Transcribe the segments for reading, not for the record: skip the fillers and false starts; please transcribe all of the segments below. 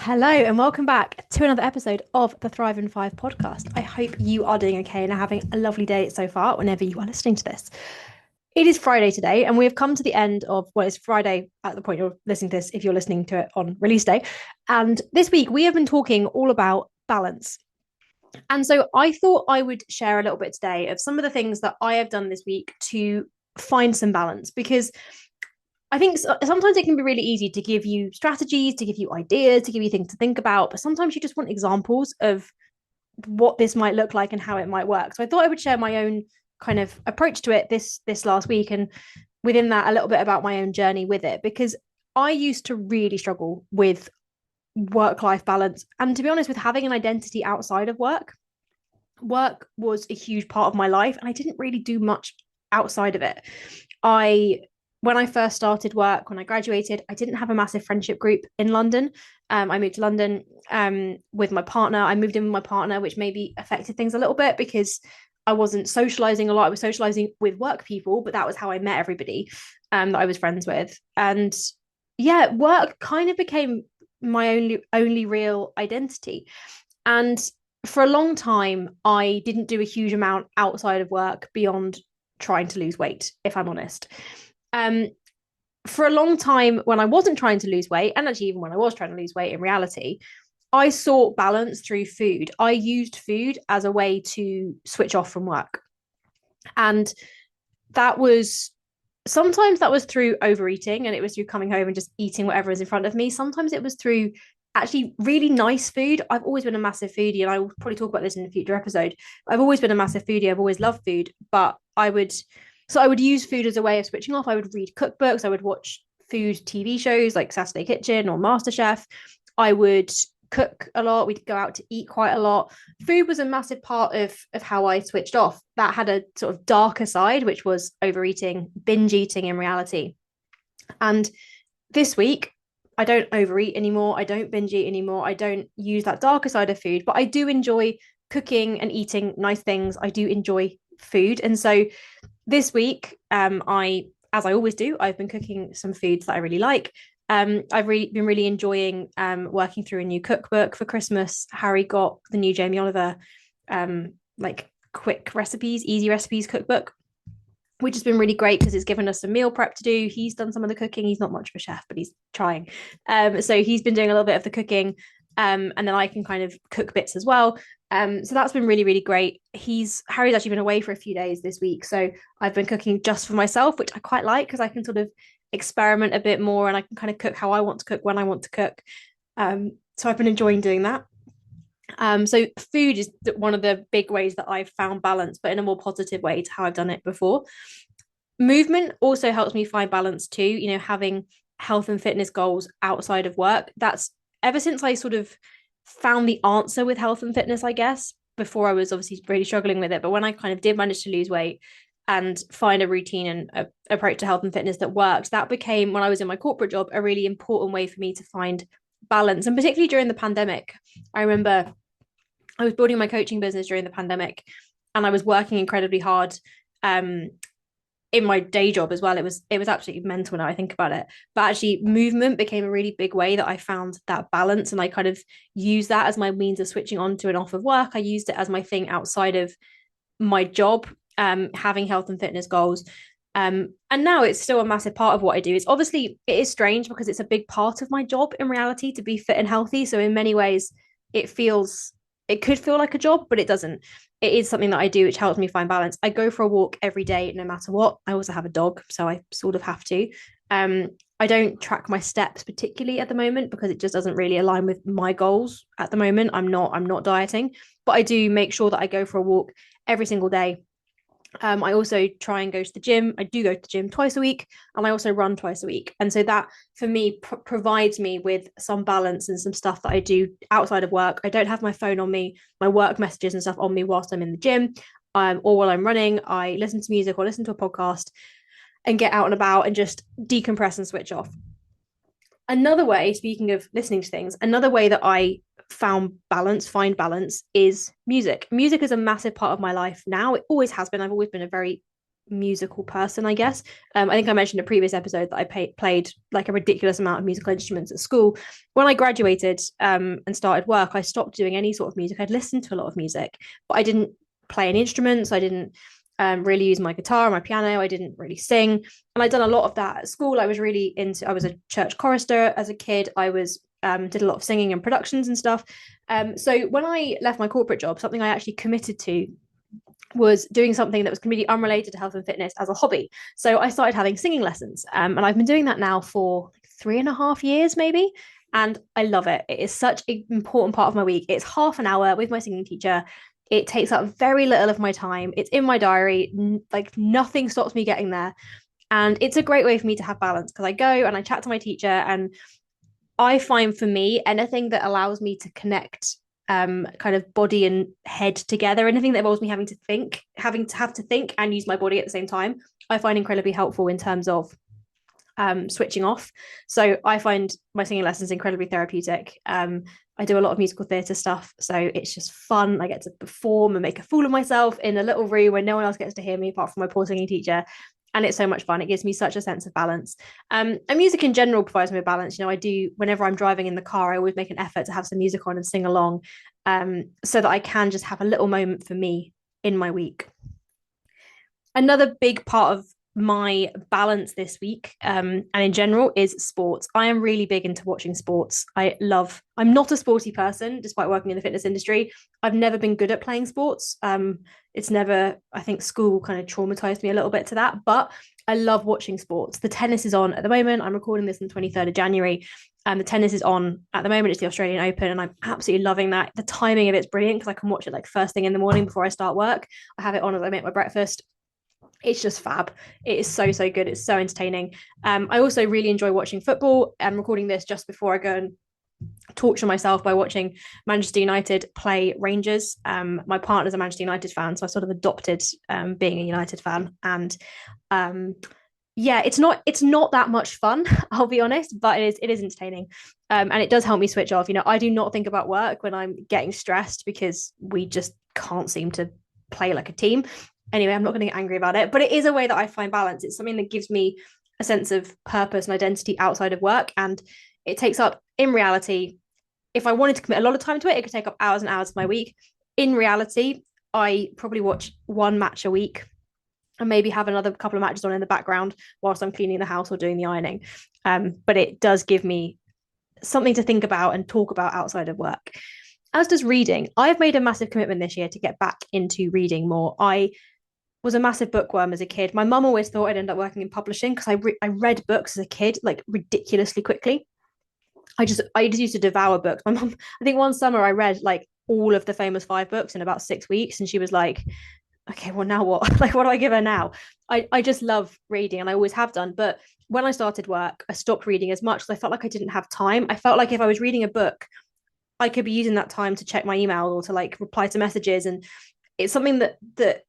Hello and welcome back to another episode of the Thrive in Five podcast. I hope you are doing okay and are having a lovely day so far whenever you are listening to this. It is Friday today, and we have come to the end of it's Friday at the point you're listening to this, if you're listening to it on release day. And this week we have been talking all about balance. And so I thought I would share a little bit today of some of the things that I have done this week to find some balance because I think sometimes it can be really easy to give you strategies, to give you ideas, to give you things to think about, but sometimes you just want examples of what this might look like and how it might work. So I thought I would share my own kind of approach to it this last week, and within that a little bit about my own journey with it, because I used to really struggle with work-life balance, and to be honest, with having an identity outside of work. Work was a huge part of my life, and I didn't really do much outside of it. I When I first started work, when I graduated, I didn't have a massive friendship group in London. I moved to London with my partner. I moved in with my partner, which maybe affected things a little bit because I wasn't socializing a lot. I was socializing with work people, but that was how I met everybody that I was friends with. And yeah, work kind of became my only real identity. And for a long time, I didn't do a huge amount outside of work beyond trying to lose weight, if I'm honest. Um, for a long time, when I wasn't trying to lose weight, and actually even when I was trying to lose weight in reality, I sought balance through food. I used food as a way to switch off from work. And that was sometimes that was through overeating, and it was through coming home and just eating whatever was in front of me. Sometimes it was through actually really nice food. I've always been a massive foodie, and I will probably talk about this in a future episode. I've always been a massive foodie. I've always loved food, but I would use food as a way of switching off. I would read cookbooks. I would watch food TV shows like Saturday Kitchen or MasterChef. I would cook a lot. We'd go out to eat quite a lot. Food was a massive part of how I switched off. That had a sort of darker side, which was overeating, binge eating in reality. And this week, I don't overeat anymore. I don't binge eat anymore. I don't use that darker side of food, but I do enjoy cooking and eating nice things. I do enjoy food. And so this week, as I always do, I've been cooking some foods that I really like. Been really enjoying working through a new cookbook for Christmas. Harry got the new Jamie Oliver like quick recipes, easy recipes cookbook, which has been really great because it's given us some meal prep to do. He's done some of the cooking. He's not much of a chef, but he's trying. So he's been doing a little bit of the cooking, and then I can kind of cook bits as well. So that's been really, really great. Harry's actually been away for a few days this week, so I've been cooking just for myself, which I quite like because I can sort of experiment a bit more and I can kind of cook how I want to cook when I want to cook. So I've been enjoying doing that. So food is one of the big ways that I've found balance, but in a more positive way to how I've done it before. Movement also helps me find balance too, having health and fitness goals outside of work. That's ever since I sort of found the answer with health and fitness, I guess. Before I was obviously really struggling with it, but when I kind of did manage to lose weight and find a routine and a approach to health and fitness that worked, that became, when I was in my corporate job, a really important way for me to find balance. And particularly during the pandemic, I remember I was building my coaching business during the pandemic, and I was working incredibly hard in my day job as well. It was absolutely mental now I think about it. But actually, movement became a really big way that I found that balance, and I kind of used that as my means of switching on to and off of work. I used it as my thing outside of my job, having health and fitness goals. And now it's still a massive part of what I do. It is strange because it's a big part of my job in reality to be fit and healthy. So in many ways, it could feel like a job, but it doesn't. It is something that I do, which helps me find balance. I go for a walk every day, no matter what. I also have a dog, so I sort of have to. I don't track my steps particularly at the moment because it just doesn't really align with my goals at the moment. I'm not dieting, but I do make sure that I go for a walk every single day. I also try and go to the gym. I do go to the gym twice a week, and I also run twice a week. And so that for me provides me with some balance and some stuff that I do outside of work. I don't have my phone on me, my work messages and stuff on me whilst I'm in the gym, or while I'm running. I listen to music or listen to a podcast and get out and about and just decompress and switch off. Another way, speaking of listening to things, another way that I find balance is music. Music is a massive part of my life now. It always has been. I've always been a very musical person, I guess. I think I mentioned in a previous episode that I played like a ridiculous amount of musical instruments at school. When I graduated and started work, I stopped doing any sort of music. I'd listened to a lot of music, but I didn't play any instruments. I didn't really use my guitar or my piano. I didn't really sing. And I'd done a lot of that at school. I was a church chorister as a kid. I was did a lot of singing and productions and stuff. So when I left my corporate job, something I actually committed to was doing something that was completely unrelated to health and fitness as a hobby. So I started having singing lessons, and I've been doing that now for 3.5 years, maybe. And I love it. It is such an important part of my week. It's half an hour with my singing teacher. It takes up very little of my time. It's in my diary. Like nothing stops me getting there. And it's a great way for me to have balance because I go and I chat to my teacher. And I find for me, anything that allows me to connect kind of body and head together, anything that involves me having to think and use my body at the same time, I find incredibly helpful in terms of switching off. So I find my singing lessons incredibly therapeutic. I do a lot of musical theatre stuff, so it's just fun. I get to perform and make a fool of myself in a little room where no one else gets to hear me apart from my poor singing teacher. And it's so much fun. It gives me such a sense of balance. And music in general provides me a balance. You know, I do, whenever I'm driving in the car, I always make an effort to have some music on and sing along, so that I can just have a little moment for me in my week. Another big part of my balance this week, and in general, is sports. I am really big into watching sports. I'm not a sporty person, despite working in the fitness industry. I've never been good at playing sports. I think school kind of traumatized me a little bit to that, but I love watching sports. The tennis is on at the moment. I'm recording this on the 23rd of January. The tennis is on at the moment. It's the Australian Open, and I'm absolutely loving that. The timing of it's brilliant because I can watch it like first thing in the morning before I start work. I have it on as I make my breakfast. It's just fab. It is so good. It's so entertaining. I also really enjoy watching football. I'm recording this just before I go and torture myself by watching Manchester United play Rangers. My partner's a Manchester United fan, so I sort of adopted being a United fan. And yeah, it's not that much fun, I'll be honest, but it is entertaining. And it does help me switch off. You know, I do not think about work when I'm getting stressed because we just can't seem to play like a team. Anyway, I'm not going to get angry about it, but it is a way that I find balance. It's something that gives me a sense of purpose and identity outside of work. And it takes up, in reality, if I wanted to commit a lot of time to it, it could take up hours and hours of my week. In reality, I probably watch one match a week and maybe have another couple of matches on in the background whilst I'm cleaning the house or doing the ironing. But it does give me something to think about and talk about outside of work. As does reading. I've made a massive commitment this year to get back into reading more. I was a massive bookworm as a kid. My mum always thought I'd end up working in publishing because I read books as a kid like ridiculously quickly. I just used to devour books. My mum, I think one summer I read like all of the famous 5 books in about 6 weeks, and she was like, okay, well now what? Like, what do I give her now? I just love reading, and I always have done. But when I started work, I stopped reading as much because I felt like I didn't have time. I felt like if I was reading a book, I could be using that time to check my email or to like reply to messages. And it's something that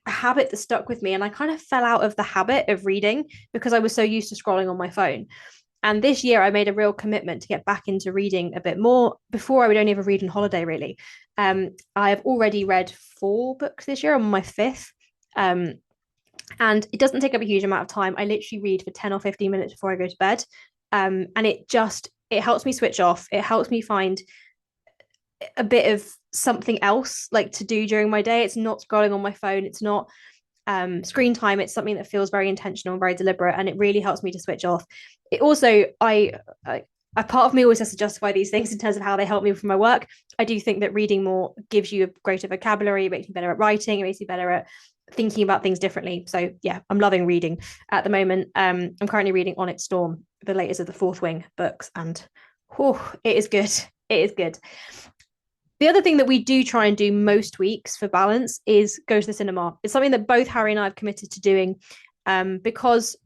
a habit that stuck with me. And I kind of fell out of the habit of reading because I was so used to scrolling on my phone. And this year I made a real commitment to get back into reading a bit more. Before, I would only ever read on holiday, really. I've already read 4 books this year. I'm on my 5th. And it doesn't take up a huge amount of time. I literally read for 10 or 15 minutes before I go to bed. And it helps me switch off. It helps me find a bit of something else like to do during my day. It's not scrolling on my phone. It's not screen time. It's something that feels very intentional and very deliberate, and it really helps me to switch off. It also, a part of me always has to justify these things in terms of how they help me for my work. I do think that reading more gives you a greater vocabulary. It makes me better at writing. It makes me better at thinking about things differently. So yeah, I'm loving reading at the moment. I'm currently reading Onyx Storm, the latest of the Fourth Wing books, and it is good. It is good. The other thing that we do try and do most weeks for balance is go to the cinema. It's something that both Harry and I have committed to doing, because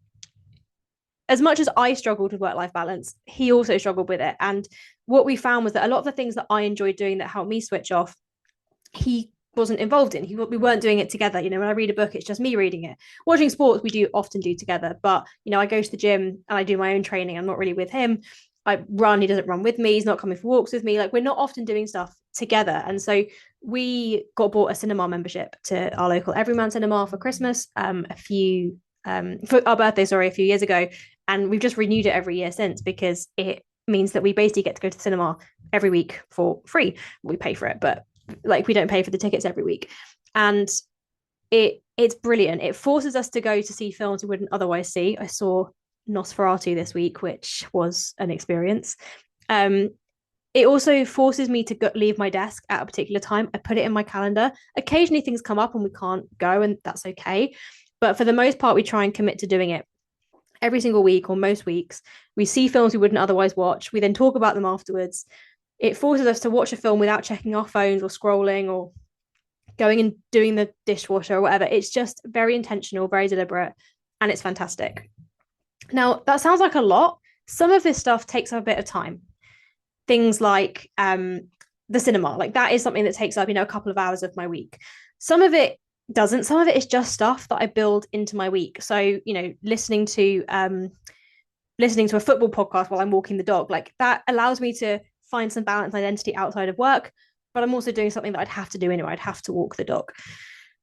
as much as I struggled with work-life balance, he also struggled with it. And what we found was that a lot of the things that I enjoyed doing that helped me switch off, he wasn't involved in. We weren't doing it together. You know, when I read a book, it's just me reading it. Watching sports, we do often do together. But, you know, I go to the gym and I do my own training. I'm not really with him. I run, he doesn't run with me. He's not coming for walks with me. Like, we're not often doing stuff together. And so we bought a cinema membership to our local Everyman Cinema for Christmas a few for our birthday, sorry, a few years ago, and we've just renewed it every year since because it means that we basically get to go to the cinema every week for free. We pay for it, but like we don't pay for the tickets every week, and it's brilliant. It forces us to go to see films we wouldn't otherwise see. I saw Nosferatu this week, which was an experience. Um, it also forces me to leave my desk at a particular time. I put it in my calendar. Occasionally things come up and we can't go, and that's okay. But for the most part, we try and commit to doing it every single week or most weeks. We see films we wouldn't otherwise watch. We then talk about them afterwards. It forces us to watch a film without checking our phones or scrolling or going and doing the dishwasher or whatever. It's just very intentional, very deliberate, and it's fantastic. Now, that sounds like a lot. Some of this stuff takes up a bit of time. Things like the cinema, like that is something that takes up, a couple of hours of my week. Some of it doesn't. Some of it is just stuff that I build into my week. So, listening to a football podcast while I'm walking the dog, like that allows me to find some balance and identity outside of work, but I'm also doing something that I'd have to do anyway. I'd have to walk the dog.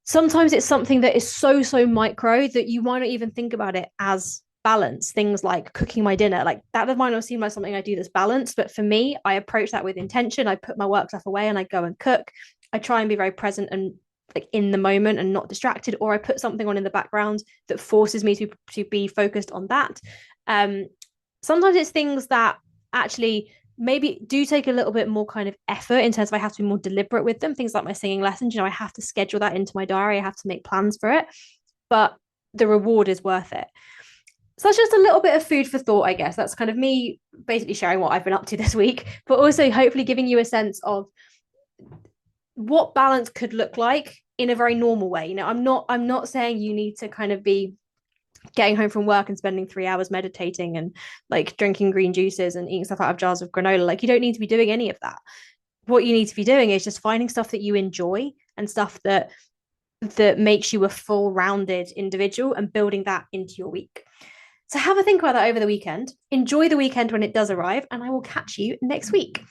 Sometimes it's something that is so micro that you might not even think about it as balance. Things like cooking my dinner, like that might not seem like something I do that's balanced, but for me, I approach that with intention. I put my work stuff away and I go and cook. I try and be very present and like in the moment and not distracted, or I put something on in the background that forces me to be focused on that. Sometimes it's things that actually maybe do take a little bit more kind of effort in terms of I have to be more deliberate with them. Things like my singing lessons, I have to schedule that into my diary. I have to make plans for it, but the reward is worth it. So that's just a little bit of food for thought, I guess. That's kind of me basically sharing what I've been up to this week, but also hopefully giving you a sense of what balance could look like in a very normal way. I'm not saying you need to kind of be getting home from work and spending 3 hours meditating and like drinking green juices and eating stuff out of jars of granola. Like you don't need to be doing any of that. What you need to be doing is just finding stuff that you enjoy and stuff that makes you a full rounded individual and building that into your week. So have a think about that over the weekend. Enjoy the weekend when it does arrive, and I will catch you next week.